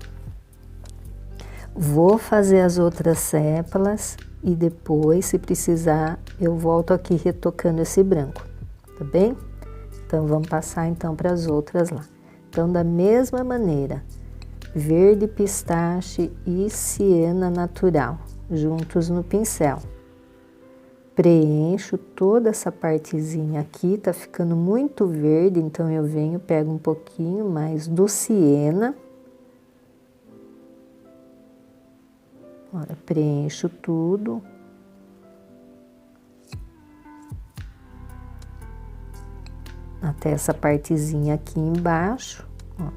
A: vou fazer as outras sépalas e depois, se precisar, eu volto aqui retocando esse branco, tá bem? Então, vamos passar então para as outras lá. Então, da mesma maneira, verde pistache e siena natural, juntos no pincel. Preencho toda essa partezinha aqui, tá ficando muito verde, então eu venho, pego um pouquinho mais do siena. Olha, preencho tudo. Até essa partezinha aqui embaixo, ó.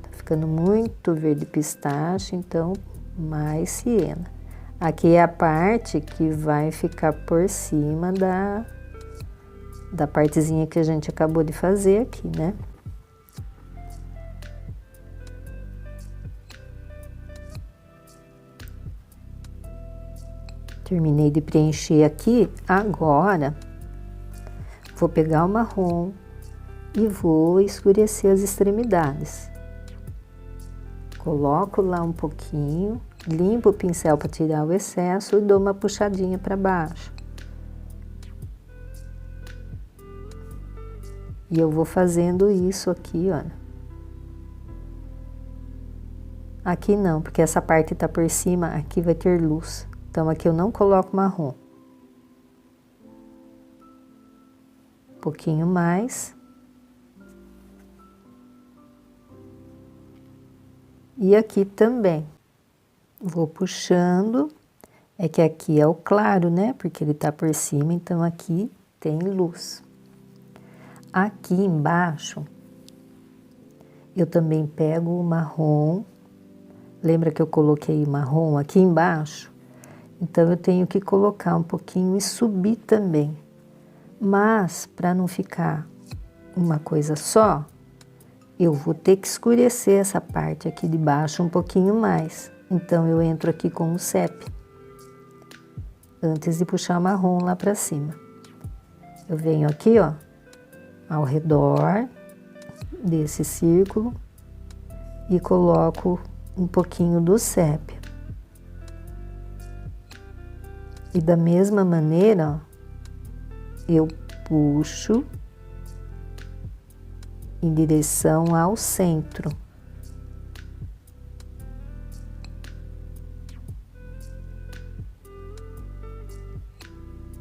A: Tá ficando muito verde pistache, então mais siena. Aqui é a parte que vai ficar por cima da partezinha que a gente acabou de fazer aqui, né? Terminei de preencher aqui, agora vou pegar o marrom e vou escurecer as extremidades. Coloco lá um pouquinho, limpo o pincel para tirar o excesso e dou uma puxadinha para baixo. E eu vou fazendo isso aqui, olha. Aqui não, porque essa parte tá por cima, aqui vai ter luz. Então, aqui eu não coloco marrom. Um pouquinho mais. E aqui também. Vou puxando. É que aqui é o claro, né? Porque ele tá por cima, então aqui tem luz. Aqui embaixo, eu também pego o marrom. Lembra que eu coloquei o marrom aqui embaixo? Então, eu tenho que colocar um pouquinho e subir também. Mas, para não ficar uma coisa só, eu vou ter que escurecer essa parte aqui de baixo um pouquinho mais. Então, eu entro aqui com o sépia, antes de puxar o marrom lá para cima. Eu venho aqui, ó, ao redor desse círculo e coloco um pouquinho do sépia. E da mesma maneira, ó, eu puxo em direção ao centro.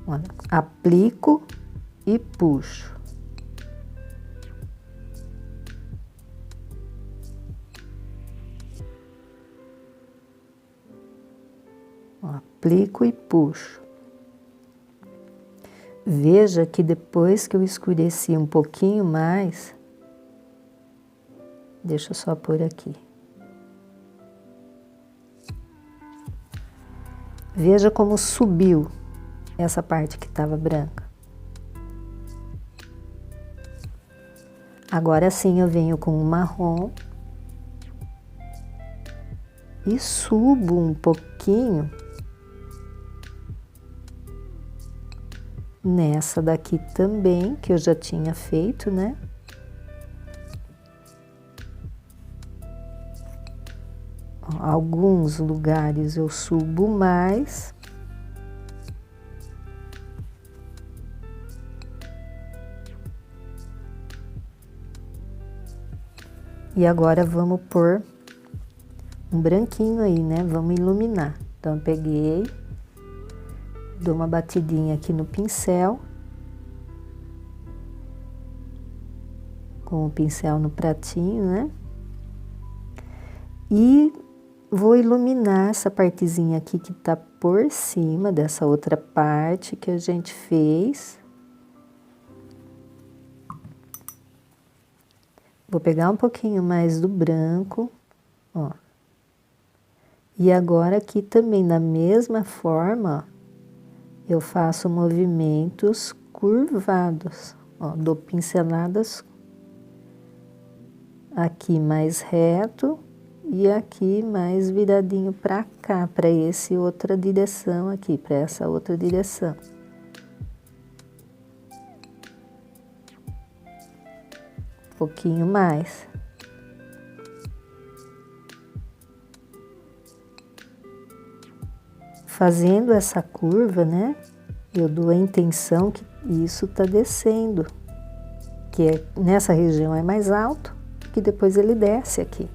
A: Olha, aplico e puxo. Aplico e puxo. Veja que depois que eu escureci um pouquinho mais, deixa eu só pôr aqui. Veja como subiu essa parte que estava branca. Agora sim eu venho com o marrom e subo um pouquinho nessa daqui também, que eu já tinha feito, né? Alguns lugares eu subo mais. E agora vamos pôr um branquinho aí, né? Vamos iluminar. Então, eu peguei, dou uma batidinha aqui no pincel, com o pincel no pratinho, né? E vou iluminar essa partezinha aqui que tá por cima dessa outra parte que a gente fez. Vou pegar um pouquinho mais do branco, ó. E agora aqui também, da mesma forma, ó, eu faço movimentos curvados, ó, dou pinceladas aqui mais reto e aqui mais viradinho para cá, para essa outra direção aqui, para essa outra direção. Um pouquinho mais. Fazendo essa curva, né, eu dou a intenção que isso tá descendo, que é, nessa região é mais alto, que depois ele desce aqui.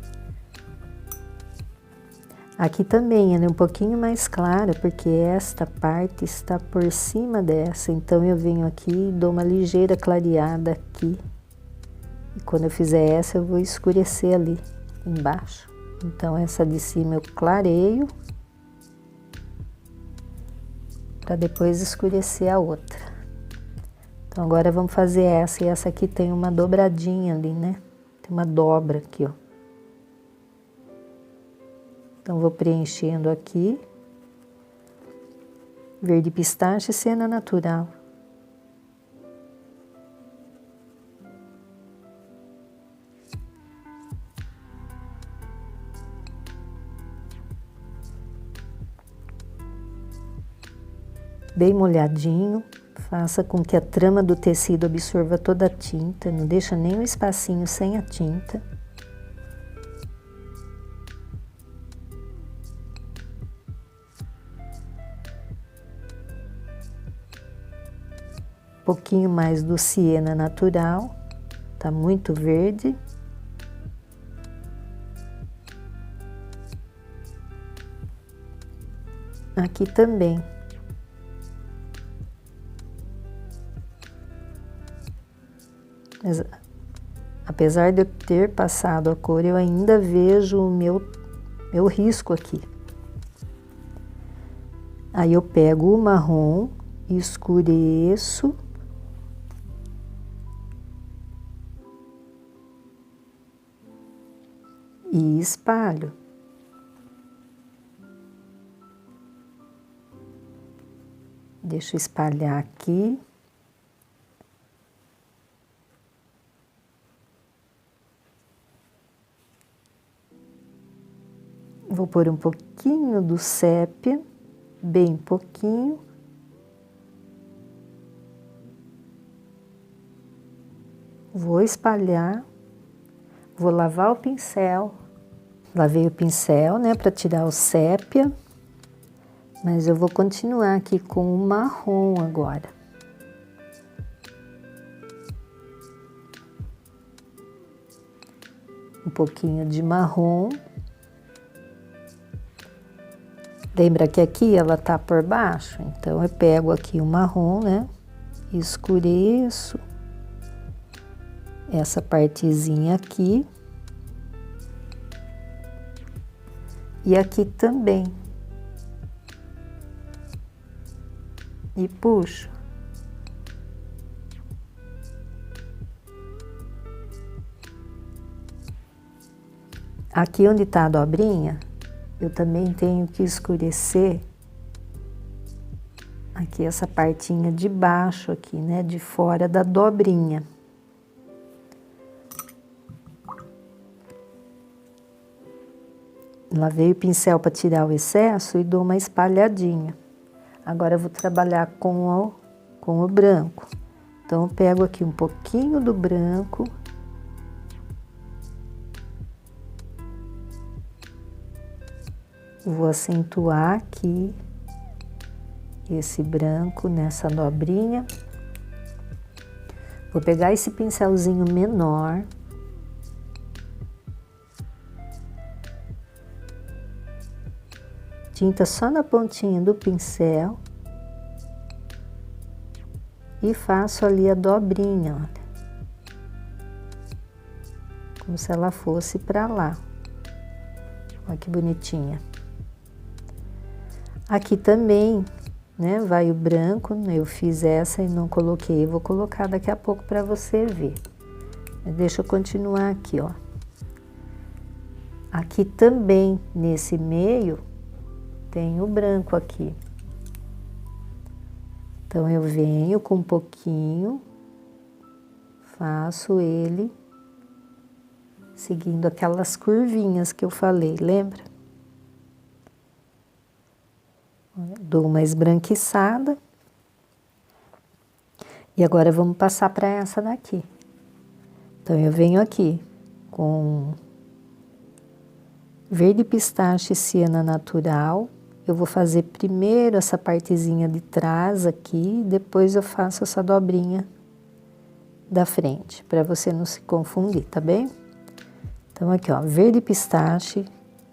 A: Aqui também ela é um pouquinho mais clara, porque esta parte está por cima dessa, então eu venho aqui e dou uma ligeira clareada aqui. E quando eu fizer essa, eu vou escurecer ali embaixo. Então, essa de cima eu clareio, para depois escurecer a outra. Então, agora vamos fazer essa, e essa aqui tem uma dobradinha ali, né? Tem uma dobra aqui, ó. Então, vou preenchendo aqui. Verde pistache e siena natural. Bem molhadinho, faça com que a trama do tecido absorva toda a tinta, não deixa nem um espacinho sem a tinta. Um pouquinho mais do siena natural, tá muito verde. Aqui também. Mas, apesar de eu ter passado a cor, eu ainda vejo o meu risco aqui. Aí eu pego o marrom, escureço e espalho. Deixa eu espalhar aqui. Vou pôr um pouquinho do sépia, bem pouquinho. Vou espalhar, vou lavar o pincel. Lavei o pincel, né, para tirar o sépia, mas eu vou continuar aqui com o marrom agora. Um pouquinho de marrom. Lembra que aqui ela tá por baixo? Então eu pego aqui o marrom, né, e escureço essa partezinha aqui. E aqui também. E puxo. Aqui onde tá a dobrinha, eu também tenho que escurecer aqui essa partinha de baixo aqui, né, de fora da dobrinha. Lavei o pincel para tirar o excesso e dou uma espalhadinha. Agora eu vou trabalhar com o branco. Então eu pego aqui um pouquinho do branco. Vou acentuar aqui esse branco nessa dobrinha. Vou pegar esse pincelzinho menor. Tinta só na pontinha do pincel. E faço ali a dobrinha, olha. Como se ela fosse para lá. Olha que bonitinha. Aqui também, né, vai o branco. Eu fiz essa e não coloquei. Vou colocar daqui a pouco para você ver. Deixa eu continuar aqui, ó. Aqui também, nesse meio, tem o branco aqui. Então eu venho com um pouquinho, faço ele seguindo aquelas curvinhas que eu falei, lembra? Dou uma esbranquiçada. E agora vamos passar para essa daqui. Então eu venho aqui com verde pistache e siena natural. Eu vou fazer primeiro essa partezinha de trás aqui, depois eu faço essa dobrinha da frente, para você não se confundir, tá bem? Então aqui, ó, verde pistache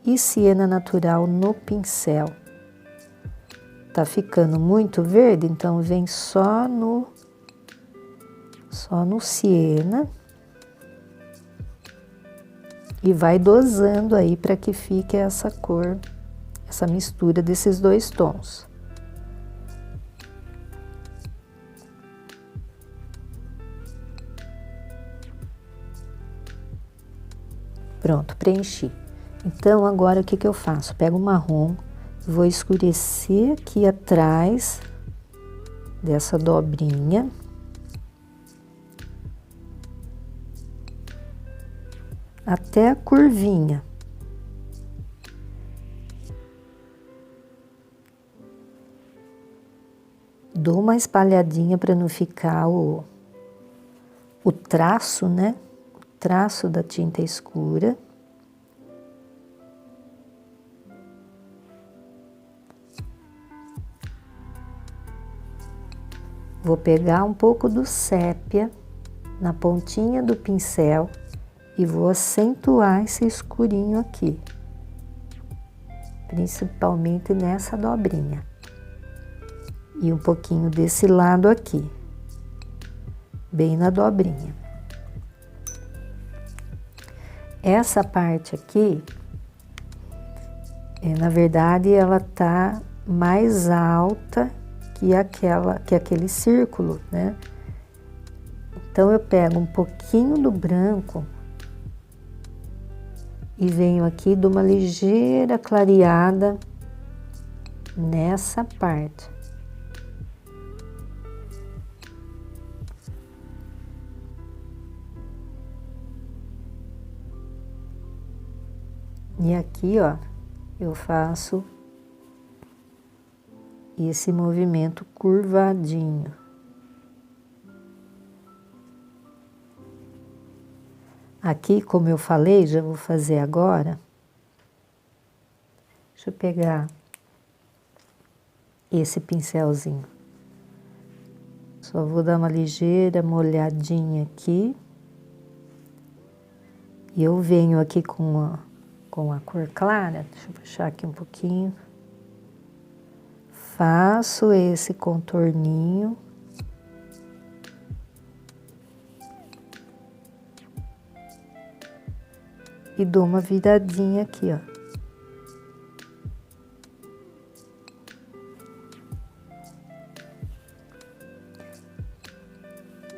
A: e siena natural no pincel. Tá ficando muito verde, então vem só no siena. E vai dosando aí para que fique essa cor, essa mistura desses dois tons. Pronto, preenchi. Então, agora o que que eu faço? Pego o marrom, vou escurecer aqui atrás dessa dobrinha. Até a curvinha. Dou uma espalhadinha para não ficar o traço, né? O traço da tinta escura. Vou pegar um pouco do sépia na pontinha do pincel e vou acentuar esse escurinho aqui, principalmente nessa dobrinha. E um pouquinho desse lado aqui, bem na dobrinha. Essa parte aqui, na verdade, ela tá mais alta que aquele círculo, né? Então eu pego um pouquinho do branco E venho aqui, dou uma ligeira clareada nessa parte. E aqui, ó, eu faço esse movimento curvadinho. Aqui, como eu falei, já vou fazer agora. Deixa eu pegar esse pincelzinho. Só vou dar uma ligeira molhadinha aqui. E eu venho aqui com a cor clara, deixa eu puxar aqui um pouquinho. Faço esse contorninho. E dou uma viradinha aqui, ó.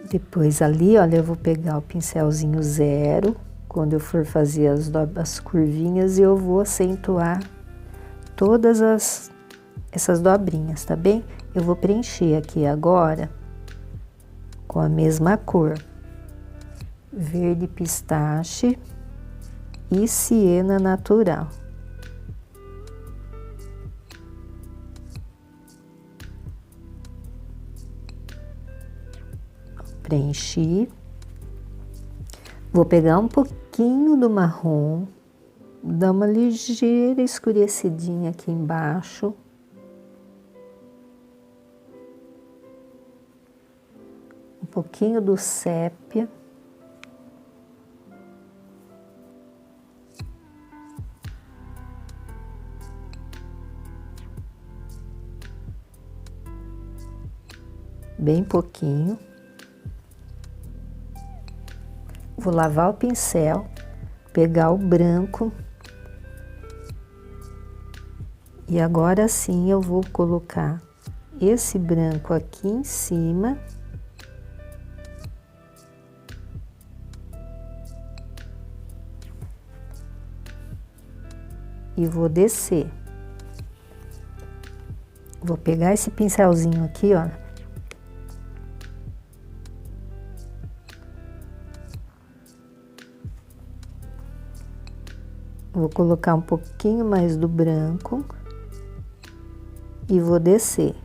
A: Depois ali, olha, eu vou pegar o pincelzinho 0, quando eu for fazer as curvinhas, e eu vou acentuar todas essas dobrinhas, tá bem? Eu vou preencher aqui agora com a mesma cor, verde pistache e siena natural. Preenchi. Vou pegar um pouquinho do marrom, dar uma ligeira escurecidinha aqui embaixo. Um pouquinho do sépia. Bem pouquinho. Vou lavar o pincel, pegar o branco. E agora sim eu vou colocar esse branco aqui em cima. E vou descer. Vou pegar esse pincelzinho aqui, ó. Vou colocar um pouquinho mais do branco e vou descer.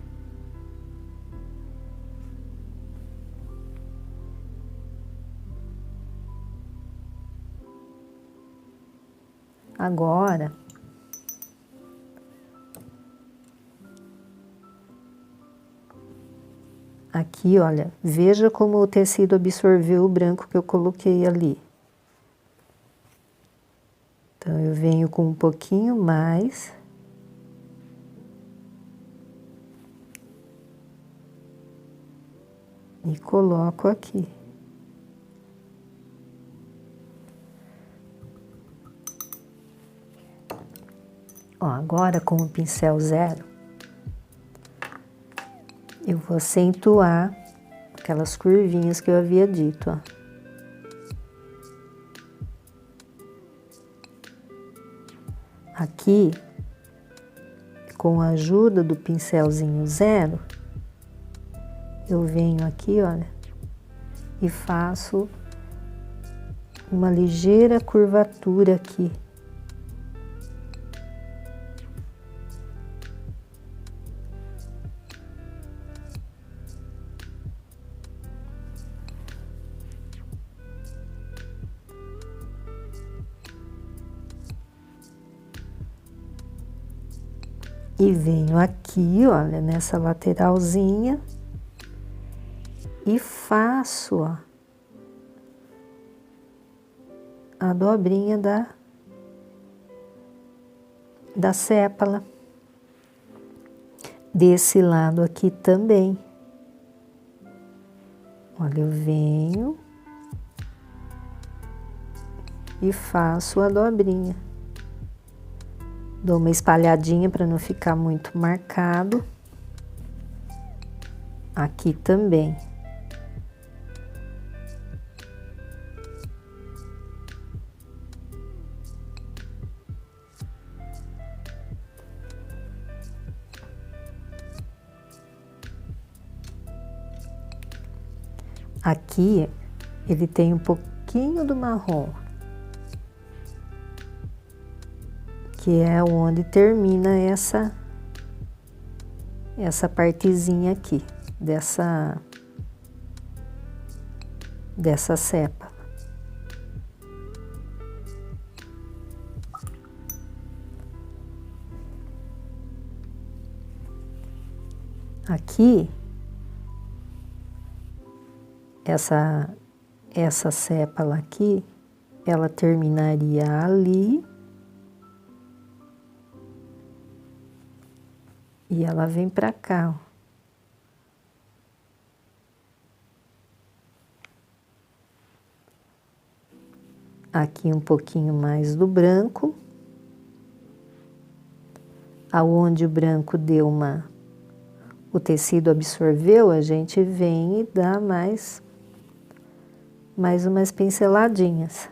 A: Agora, aqui, olha, veja como o tecido absorveu o branco que eu coloquei ali. Então, eu venho com um pouquinho mais. E coloco aqui. Ó, agora com o pincel 0, eu vou acentuar aquelas curvinhas que eu havia dito, ó. Aqui, com a ajuda do pincelzinho 0, eu venho aqui, olha, e faço uma ligeira curvatura aqui. E venho aqui, olha, nessa lateralzinha e faço, ó, a dobrinha da sépala. Desse lado aqui também. Olha, eu venho e faço a dobrinha. Dou uma espalhadinha para não ficar muito marcado. Aqui também. Aqui ele tem um pouquinho do marrom, que é onde termina essa partezinha aqui, dessa sépala. Aqui, essa sépala aqui, ela terminaria ali e ela vem para cá, ó. Aqui um pouquinho mais do branco, aonde o branco deu o tecido absorveu, a gente vem e dá mais umas pinceladinhas.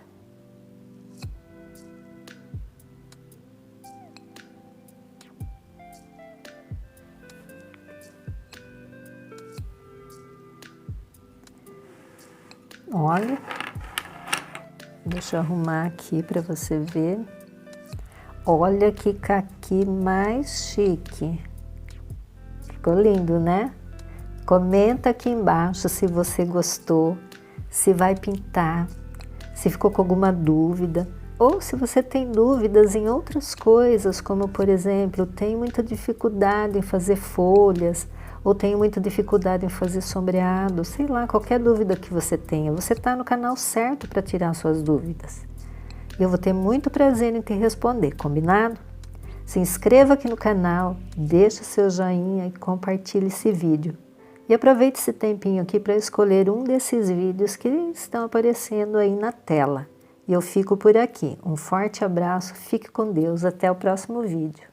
A: Olha, deixa eu arrumar aqui para você ver. Olha que caqui mais chique. Ficou lindo, né? Comenta aqui embaixo se você gostou, se vai pintar, se ficou com alguma dúvida, ou se você tem dúvidas em outras coisas, como por exemplo, tenho muita dificuldade em fazer folhas, ou tenho muita dificuldade em fazer sombreado, sei lá, qualquer dúvida que você tenha, você está no canal certo para tirar suas dúvidas. E eu vou ter muito prazer em te responder, combinado? Se inscreva aqui no canal, deixa seu joinha e compartilhe esse vídeo. E aproveite esse tempinho aqui para escolher um desses vídeos que estão aparecendo aí na tela. E eu fico por aqui. Um forte abraço, fique com Deus, até o próximo vídeo.